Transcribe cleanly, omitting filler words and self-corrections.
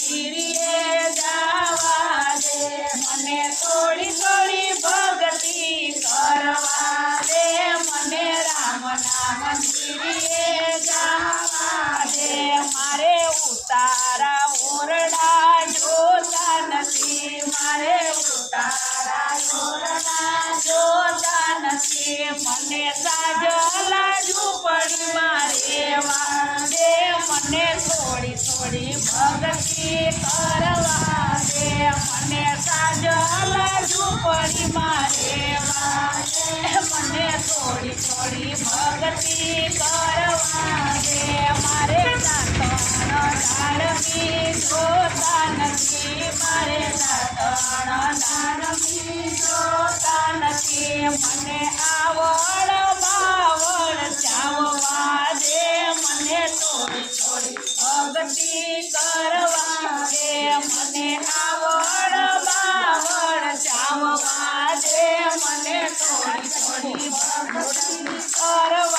મંદિરે જવા દે મને થોડી થોડી ભક્તિ કરવા દે મને રામના મંદિરે જવા દે મારે ઉતારા ઓરડા જોતા નથી મારે ઉતારા ઓરડા જોતા નથી મને સાજલા ઝૂંપડીમાં રહેવા દે મને થોડી થોડી ભક્તિ કરવા દે મને સાજલા ઝૂંપડીમાં રહેવા દે મને થોડી થોડી ભક્તિ કરવા દે મારે દાંતણ ધારમી જોતા નથી મારે દાંતણ ધારમી જોતા નથી મને આવડ બાવળ ચાવવા દે મને થોડી થોડી ભક્તિ કરવા દે મને આવડ બાવળ ચાવવા દે મને થોડી થોડી ભક્તિ કરવા